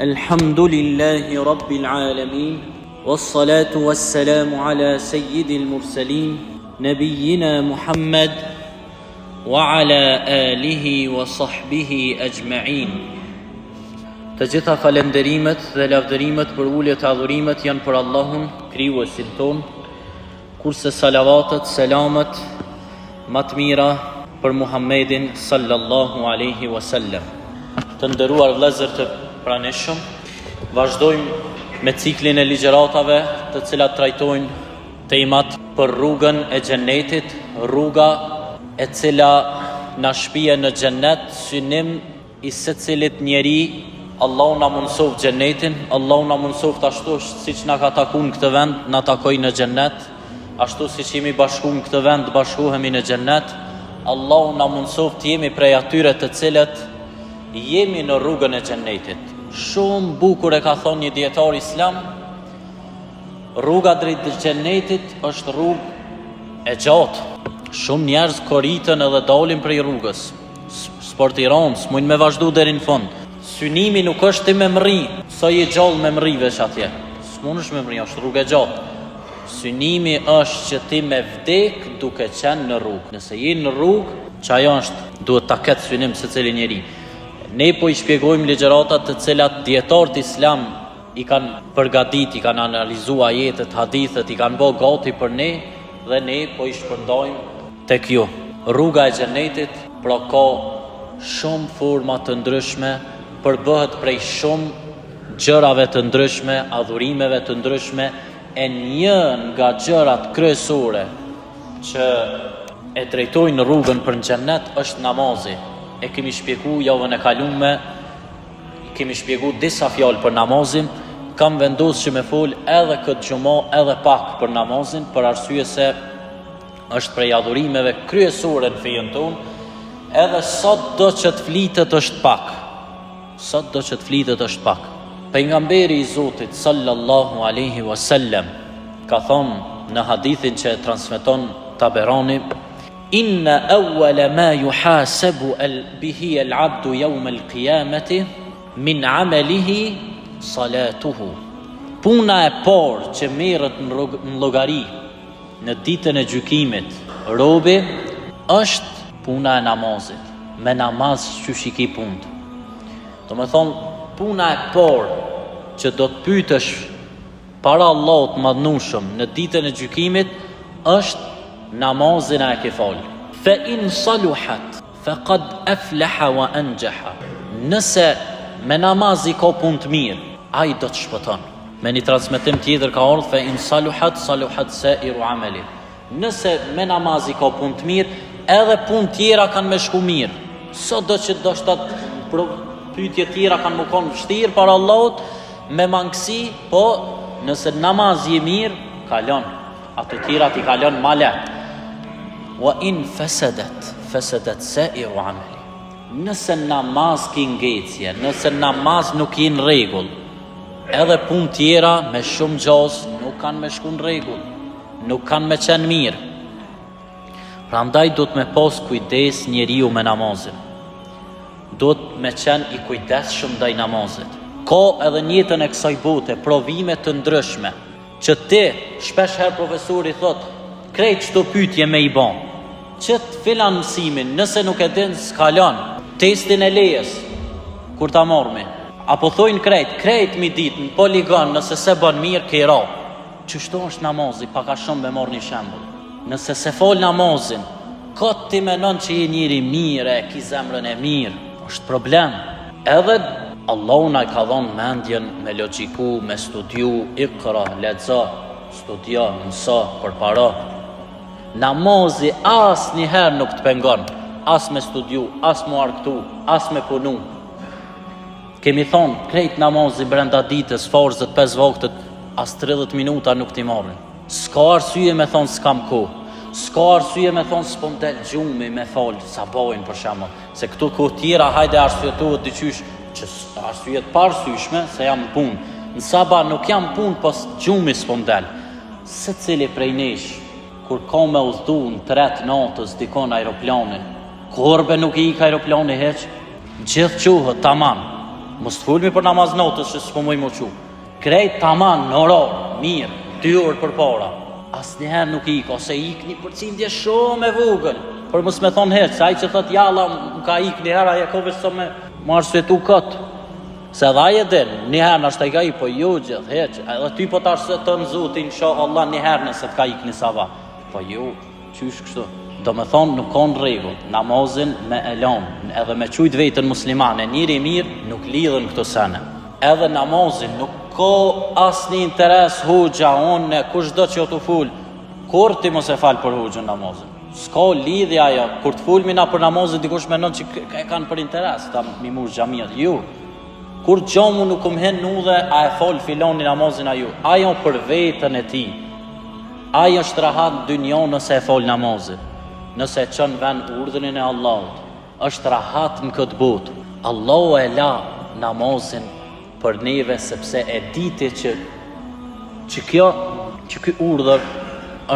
الحمد لله رب العالمين والصلاة والسلام على سيد المرسلين نبينا محمد وعلى آله وصحبه أجمعين. Të gjitha falenderimet dhe lavdërimet për uljet e adhurimet janë për Allahun, krijuesin ton, kurse salavatet, selamet, më të mira për Muhammedin sallallahu alaihi wasallam. Të nderuar vëllezër të pranishëm, vazhdojmë me ciklin e ligjëratave të cilat trajtojnë temat për rrugën e xhennetit, rruga e cila na shpije në xhennet, synim i secilit njeri. Allahu na mundsof xhennetin, Allahu na mundsof ashtu siç na ka takuar në këtë vend, na takoj në xhennet, ashtu siç jemi bashkuar në këtë vend, bashkohemi në xhennet. Allahu na mundsof të jemi prej atyre të cilët jemi në rrugën e xhennetit. Shumë bukur e ka thonë një dietar islam, rruga drejt xhennetit është rrugë e gjatë. Shumë njerëz korritën edhe dalin prej rrugës. Sportiron, s'mund me vazhdu deri në fund. Synimi nuk është ti me mri, sa je gjallë me mri veç atje. S'mundesh me mri, është rrugë e gjatë. Synimi është që ti me vdek duke qenë në rrugë. Nëse je në rrugë, që ajo është, duhet ta ketë synim secili njeri. Ne po i shpjegojmë ligjëratat të cilat dietarët islam i kanë përgatit, i kanë analizuar ajetet, hadithet, i kanë bërë gati për ne dhe ne po i shpërndajmë tek ju. Rruga e xhenetit pra ka shumë forma të ndryshme, përbëhet prej shumë gjërave të ndryshme, adhurimeve të ndryshme, e një nga gjërat kryesore që e drejtojnë rrugën për në xhennet është namazi. E kemi shpjegu javën e kalume, kemi shpjegu disa fjalë për namazin, kam vendosur që me fol edhe këtë xumë edhe pak për namazin, për arsye se është prej adhurimeve kryesore në fejen tonë, edhe sot do që të flitet është pak. Sot do që të flitet është pak. Pejgamberi i Zotit sallallahu alaihi wasallam ka thonë në hadithin që e transmeton Taberani: Inna awwala ma yuhasabu bihi al-'abdu yawm al-qiyamati min 'amalihi salatuhu. Puna e parë që merret në llogari në ditën e gjykimit robi është puna e namazit. Me namaz qysh i ki punë. Do me thonë, puna e parë që do të pyetësh para Allahut të madhnushëm në ditën e gjykimit është namazin e ke fal. Fa in saluhat faqad aflaha wa anjaha. Nëse me namaz i ka punë të mirë, ai do të shpëton. Me një transmetim tjetër ka ardhur fa in saluhat sa'iru amali. Nëse me namaz i ka punë të mirë, edhe punë tjera kanë me shku mirë. Sot do që do shtat pyetje tjera kanë më konë vështirë para Allahut me mangësi, po nëse namaz je mirë, kalon. Ato tjera ti kalon ma lehtë. Wa in fasadat sa'iru amali. Nëse namaz ki ngecje, nëse namaz nuk je në rregull, edhe punë tjera me shumë gjos nuk kanë me shku në rregull, nuk kanë me qenë mirë. Prandaj do të me pas kujdes njeriu me namazin. Do të me qenë i kujdesshëm ndaj namazit. Ka edhe në jetën e kësaj bote provime të ndryshme, që ti shpesh herë profesori thot, krejt çdo pyetje me i bën. Që të filan mësimin, nëse nuk e din s'kalon, testin e lejes, kur ta mormi. Apo thojnë krejt mi ditë në poligon, nëse se bën mirë ke ra. Çështo është namazi, pak a shumë me marr një shembull. Nëse se fol namazin, ka ti menon që je njëri mirë, ki zemrën e mirë, është problem. Edhe Allahu na ka dhënë mendjen me logjiku, me studiu, ikra, lexo, studio, mëso përpara. Namazi asnjëherë nuk të pengon, as me studiu, as me arktu, as me punu. Kemi thonë, krejt namazi brenda ditës, farzët 5 vaktet, as 30 minuta nuk t'i marrin. S'ka arsye me thonë s'kam kohë. S'ka arsye me thonë s'po m'del gjumi me falë sabahin për shembull, se këtu kohë tjera hajde arsyetohet dyqysh që arsyet parsyshme se jam punë. Në sabah nuk jam punë, pas gjumi s'po m'del. Secili prej nesh kur ka me udhëtu në 3 natës dikon aeroplanin, korbe nuk i ka aeroplani heq, gjithë quhët tamam. Mos folmi për namaz notës që s'po më qu. Krejt taman në orar, mirë, 2 orë përpara. Asnjëherë nuk ik, ose ik një përcindje shumë e vogël. Por mos më thon herë, sa ai që thot jalla ka ik një herë, ajo ka vetë më arsyetu kot. Se dha e din, një herë nështë e ka i, po jo gjithë, heq, edhe ty po tash se të nëzuti, inshallah, një herë nëse të ka ik një sabah. Po jo, qysh kështu? Do me thonë nuk konë regull, namazin me elon, edhe me qujt vetën muslimane, njëri mirë nuk lidhën këto sene. Edhe namazin nuk ka asni interes hoxha, unë, kush do që jo të full, kur ti mos e falë për hoxhën namazin. S'ka lidhja ajo, kur të fullmina për namazin, dikush menon që e kanë për interes, ta mi mush xhamiat, jo. Kur gjomu nuk hen nu dhe a e fol filoni namazin a ju. Ajo për vetën e ti. Ajo është rahat në dynjon nëse e fol namazin. Nëse e qënë ven urdhënin e Allahut. është rahat në këtë botë. Allahu e la namazin për neve sepse e diti që ky urdhër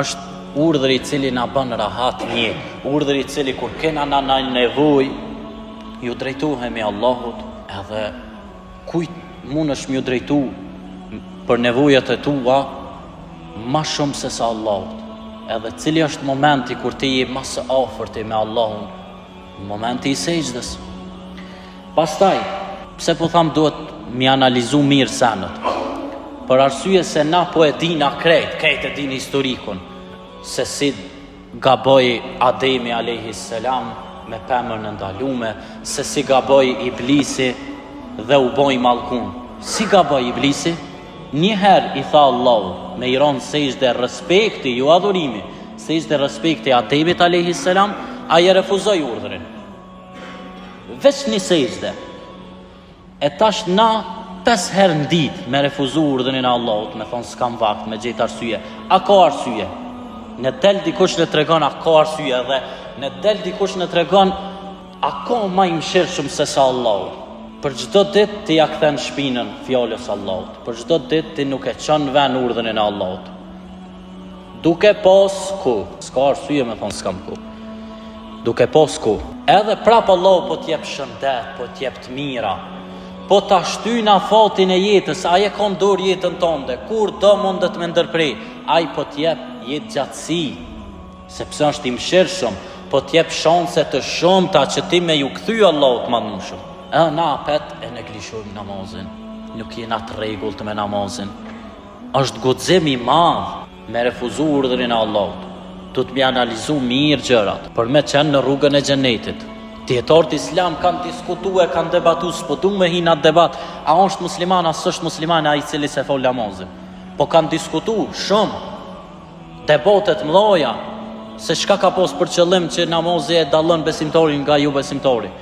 është urdhër i cili na bën rahat një. Urdhër i cili kur kena na nevojë ju drejtohemi Allahut edhe kujt mundesh më drejtu për nevojat e tua ma shumë se sa Allahut. Edhe cili është momenti kur ti je më së afërti me Allahun? Momenti i sejdës. Pastaj, pse po tham duhet mi analizu mirë sanët? Për arsye se na po e dina krejt e dini historikun, se si gaboj Ademi a.s. me pemën e ndalume, se si gaboj Iblisi dhe u boj mallkun. Si gaboj Iblisi? Njëherë i tha Allahu me i ronë sejdë respekti, ju adhurimi, sejdë respekti Ademit a.s. aje refuzoi urdhrin. Veç një sejdë. E tash na 5 herë në ditë me refuzu urdhrin e Allahut, me thonë s'kam vakt, me gjetë arsye. A ka arsye? Në del dikush në tregon a ka arsye, dhe në del dikush në tregon a ka më i mëshirshëm se sa Allahu. Për çdo ditë ti ja kthen shpinën fjalës Allahut. Për çdo ditë ti nuk e çon vën urdhrin e Allahut. Duke pas ku, s'ka arsye me thonë s'kam ku. Duke pas ku. Edhe prap Allahu po t'jep shëndet, po t'jep të mira, po t'a shtyna fatin e jetës, aje ka në dorë jetën tënde, kur do mundet me ndërprej, aj po t'jep jetë gjatësi, sepse është i mëshirshëm, po t'jep shanse të shumta që ti me ju kthy Allahut madhnushëm. Na apet e neglishojmë namazin, nuk jena të rregullt me namazin. Është guxim i madh me refuzu urdhrin e Allahut. Du të mi analizu mirë gjërat, për me qenë në rrugën e xhenetit. Dietarët islam kanë diskutuar, kanë debatu, s'po du me hin atë debat, a është musliman, a s'është musliman ai i cili se fol namazin. Po kanë diskutu shumë debatet mëdha se çka ka pas për qëllim që namazi e dallon besimtarin nga jo besimtari.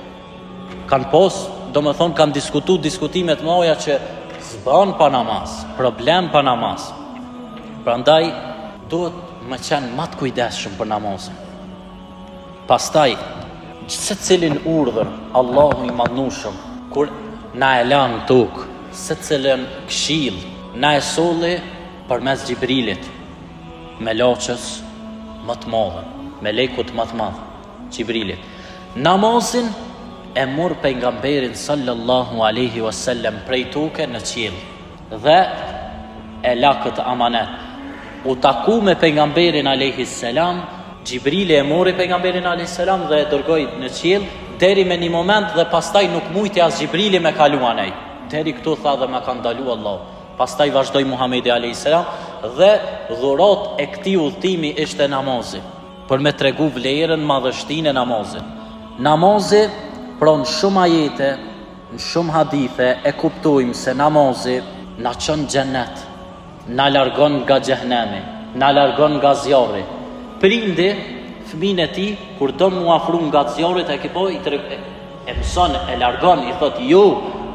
Kanë pas, domethënë kanë diskutu diskutime të mëdha që s'ban pa namaz, problem pa namaz. Prandaj duhet me qenë më të kujdesshëm për namazin. Pastaj se cilin urdhër Allahu i madhnushëm kur na e lan tokë, se cilin këshill na e solli përmes Xhibrilit, me laçës më të madhe, me lekut më të madh, Xhibrilit. Namazin e mor pejgamberin sallallahu alaihi wasallam prej tokë në qiell dhe e la këtë amanet. U taku me pejgamberin alayhi salam, Xhibrili e mori pejgamberin alayhi salam dhe e dërgoi në qiell deri me një moment dhe pastaj nuk mujti as Xhibrili me kaluan ai. Deri këtu tha dhe ma ka ndalu Allah. Pastaj vazhdoi Muhamedi alayhi salam dhe dhurat e këtij udhëtimi ishte namazi, për me tregu vlerën, madhështinë e namazit. Namazi pron shumë ajete, në shumë hadithe e kuptojmë se namazi na çon xhenet, na largon nga xhehenemi, na largon nga zjarri. Prindi fëmin e ti, kur do mu afru nga zjarrit e kipo, e mëson, e largon, i thot, jo,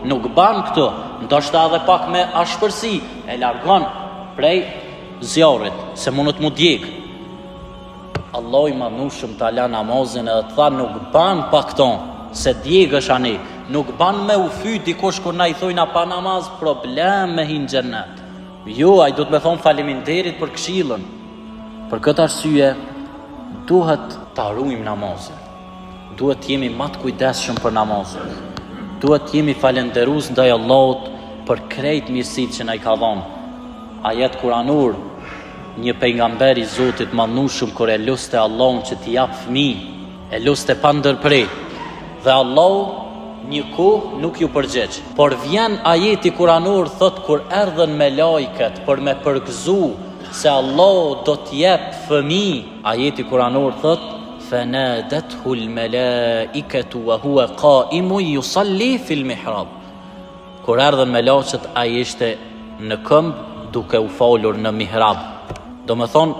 nuk ban këto, ndoshta edhe pak me ashpërsi, e largon prej zjarrit, se mundet mu djek. Allah i madhnushëm ta la namazin edhe të tha, nuk ban pa këto, se djek është ani, nuk ban me u fyt dikush kur na i thojna pa namaz, problem me hin xhennet. Jo, ai do të me thonë faleminderit për këshillën. Për këtë arsye, duhet ta ruajmë namazin. Duhet jemi më të kujdesshëm për namazin. duhet jemi falenderus ndaj Allahut për krejt mirësitë që na i ka dhënë. Ajet kuranor, një pejgamber i Zotit madhnushëm kur e luste Allahun që t'i jap fëmijë, e luste pa ndërprer. Dhe Allahu një kohë nuk ju përgjigj. Por vjen ajeti kuranor thot kur erdhën me lajket për me përgëzu se Allah do t'jep fëmijë, ajeti kuranor thot فنادته الملائكة وهو قائم يصلي في المحراب. Kur erdhën me laqet, ai ishte në këmbë duke u falur në mihrab. Do me thonë,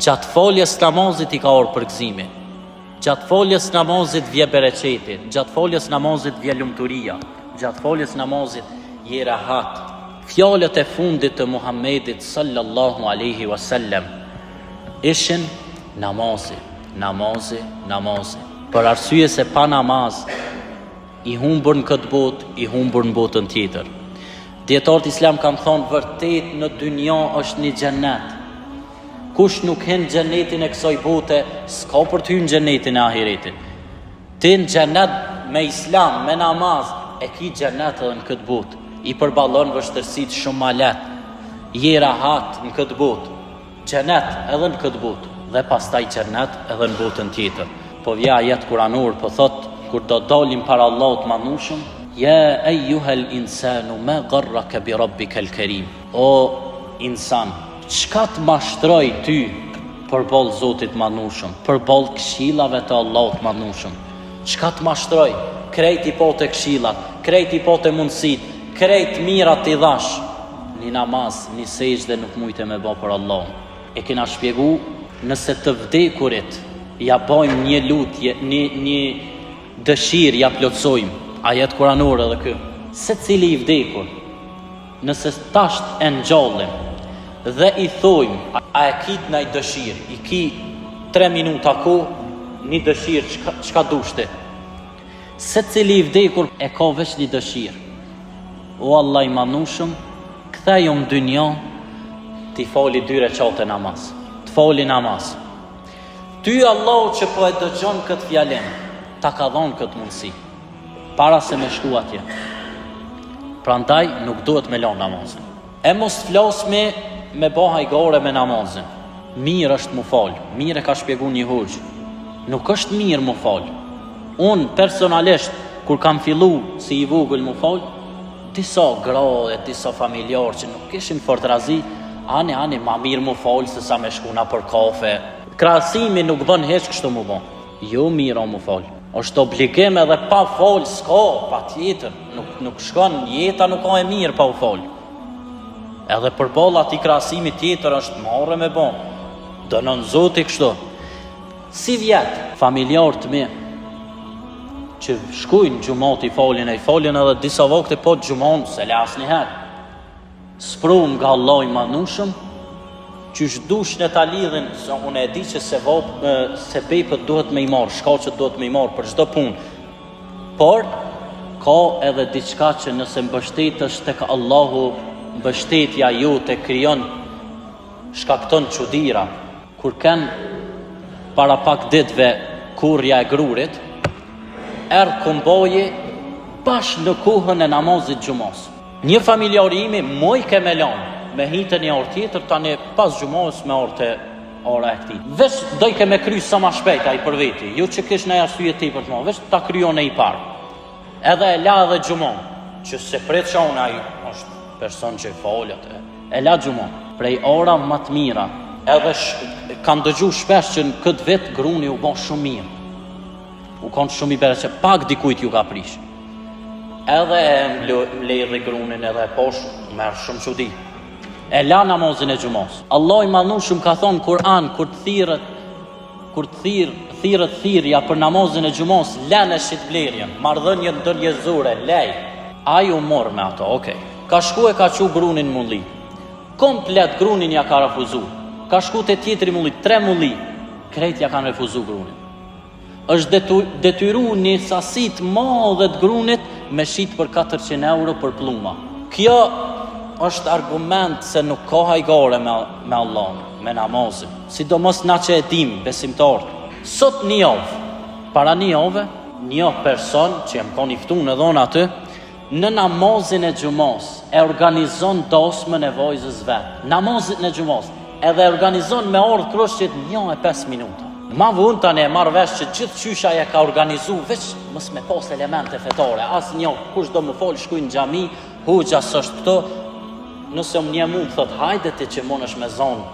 gjatë faljes namazit i ka orë përgëzimi, gjatë faljes namazit vje bereqeti, gjatë faljes namazit vje lumturia, gjatë faljes namazit je rahat. Fjalët e fundit të Muhammedit sallallahu alaihi wasallam ishin namazi. Për arsye se pa namaz i humbur në këtë botë, i humbur në botën tjetër. Dietarët islam kanë thonë vërtet në dynja është një xhennet. Kush nuk hen xhennetin e kësaj bote, s'ka për të hyrë në xhennetin e ahiretit. Ti në xhennet me islam, me namaz, e ki xhennet edhe në këtë botë. I përballon vështirësitë shumë ma lehtë. Je rahat në këtë botë. Xhennet edhe në këtë botë. Dhe pastaj xhennet edhe në botën tjetër. Po vja ajet kuranor po thot kur do dalim para Allahut madhnushëm, ya ayyuhal insanu ma gharraka bi rabbikal karim. O insan, çka të mashtroi ty përballë Zotit madhnushëm, përballë këshillave të Allahut madhnushëm? Çka të mashtroi? Krejt i po të këshillat, krejt i po të mundësit, krejt mirat i dhash. Një namaz, një sejdë nuk mujte me bë për Allahun. E kena shpjegu nëse të vdekurit ja bojmë një lutje, një dëshirë ja plotsojmë, ajet kuranor edhe kë, se cili i vdekur, nëse tasht e ngjallim dhe i thojmë, a e kit në i dëshirë, i ki 3 minuta ko, një dëshirë, çka dushte, se cili i vdekur e ka veç një dëshirë, o Allah i madhnushëm, kthejmë në dynja, t'i fali 2 rekate namaz, fali namaz. Ty Allah që po e dëgjon këtë fjalën, ta ka dhënë këtë mundësi para se me shku atje. Prandaj nuk duhet me lënë namazin. E mos flas me bë hajgore me namazin. Mirë është mu fal. Mirë e ka shpjeguar një hoxh. Nuk është mirë mu fal. Unë personalisht kur kam fillu si i vogël mu fal, disa gra e disa familjarë që nuk kishin fort razi, ani ma mirë mu falë se sa me shkuna për kafe. Krahasimi nuk bën heq kështu mu bon. Jo mirë mu falë. Është obligim edhe pa falë s'ka, pa tjetër. Nuk shkon, jeta nuk ka e mirë pa u falë. Edhe përballë ati krahasimi tjetër është marrë me bon. Dënon Zoti kështu. Si vjetë familjarë të mi që shkujnë gjumati falin e i falin edhe disa vakte po gjumon se le asniherë. Sprum nga Allah i madhnushëm, që shdush në ta lidhin, se unë e di që se bejpët duhet me i marë, shkaqet duhet me i marë për çdo punë. Por, ka edhe diçka që nëse mbështetësh tek Allahu, mbështetja ju të krijon, shkakton çuditëra. Kur kanë para pak ditëve kurrja e grurit, kumboje bash në kohën e namazit xumos. Një familjar imi moj ke me lanë, me hitën një orë tjetër, tani pas gjumos me orë të ora e këti. Vesh doj ke me kry sa ma shpejt a i për veti, ju që kish në arsye ti për të mo, vesh ta kryon e i parë. Edhe e la dhe gjumon, që se pret që unë a i është person që i falët, e la gjumon, prej ora më të mira, edhe kanë dëgju shpesh që në këtë vetë gruni u bon shumë mirë. U konë shumë i bere që pak dikujt ju ka prish. Edhe e mledhe grunin edhe e posh, merë shumë çudi. E la namazin e gjumos. Allah i madhnushëm ka thonë Kur'an, kur thirët thirja për namazin e gjumos, lene shit blerjen, marrëdhënie ndërnjerëzore, lej. Ai u morë me ato, okej. Ka shku e ka qu grunin mulli. Komplet grunin ja ka refuzu. Ka shku te tjetri mulli, 3 mulli. Krejt ja kanë refuzu grunin. Është detyru një sasit madhe të grunit me shit për 400 euro për pluma. Kjo është argument se nuk ka hajgare me Allah, me namazin. Sidomos na që e dim, besimtarët. Sot një javë, para një javë, një person që jam kanë iftuar në dhonë aty, në namazin e gjumos e organizon dosmën e vojzës vet. Namazin e gjumos edhe organizon me orë kroshqet 1:05 minuta. Ma vun tani e marrë vesh që gjithë qysha ja ka organizu, veç mës me pas elemente fetare, as një kush do më folë shkuj në xhami, hoxha s'është këto, nëse më një mund thot hajde ti që mon është me zonë,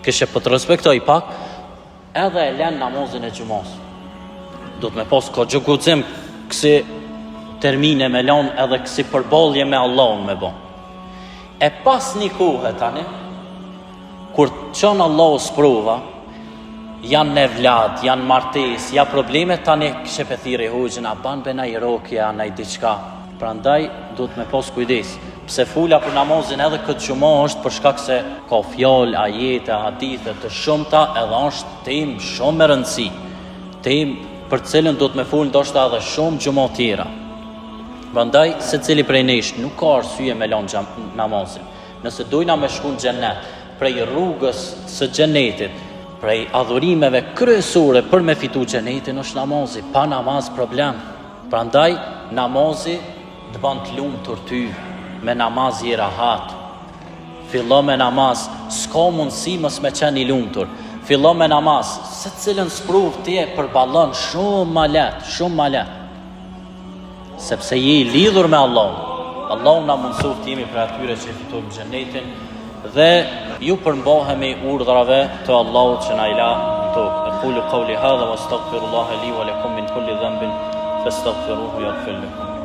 këshe po të respektoj pak, edhe e len namazin e gjumos. Do të me pas ko gjukuzim kësi termine me lon edhe kësi përbolje me Allahun me bon. E pas një kohë tani, kur qënë Allahu sprova, janë nevlad, janë martes, janë probleme, tani këshe pe thiri hoxhën, a ban be na i rokja, na i diqka. Prandaj, du të me pos kujdes. Pse fula për namazin edhe këtë gjumo është për shkak se ka fjallë, ajete, hadithe të shumta, edhe është tem shumë e rëndësi. Tem për cilën du të me ful ndoshta edhe shumë gjumo tjera. Prandaj, se cili prej nesh nuk ka arsye me lanë namazin. Nëse dojna me shku në xhenet, prej rrugës së xhenetit, prej adhurimeve kryesore për me fitu xhenetin është namazi. Pa namaz problem. Prandaj namazi të ban të lumtur ty, me namaz i rahat. Fillo me namaz, s'ka mundësi mos me qenë i lumtur. Fillo me namaz, se cilën spruv ti e përballon shumë ma let. Sepse je i lidhur me Allah. Allah na mundësof të jemi për atyre që fitojmë xhenetin dhe ju përmbahemi urdhrave të Allahut që na i la në tokë. Aqulu qawli hadha wastaghfirullaha li wa lakum min kulli dhanbin fastaghfiruhu yaghfir lakum.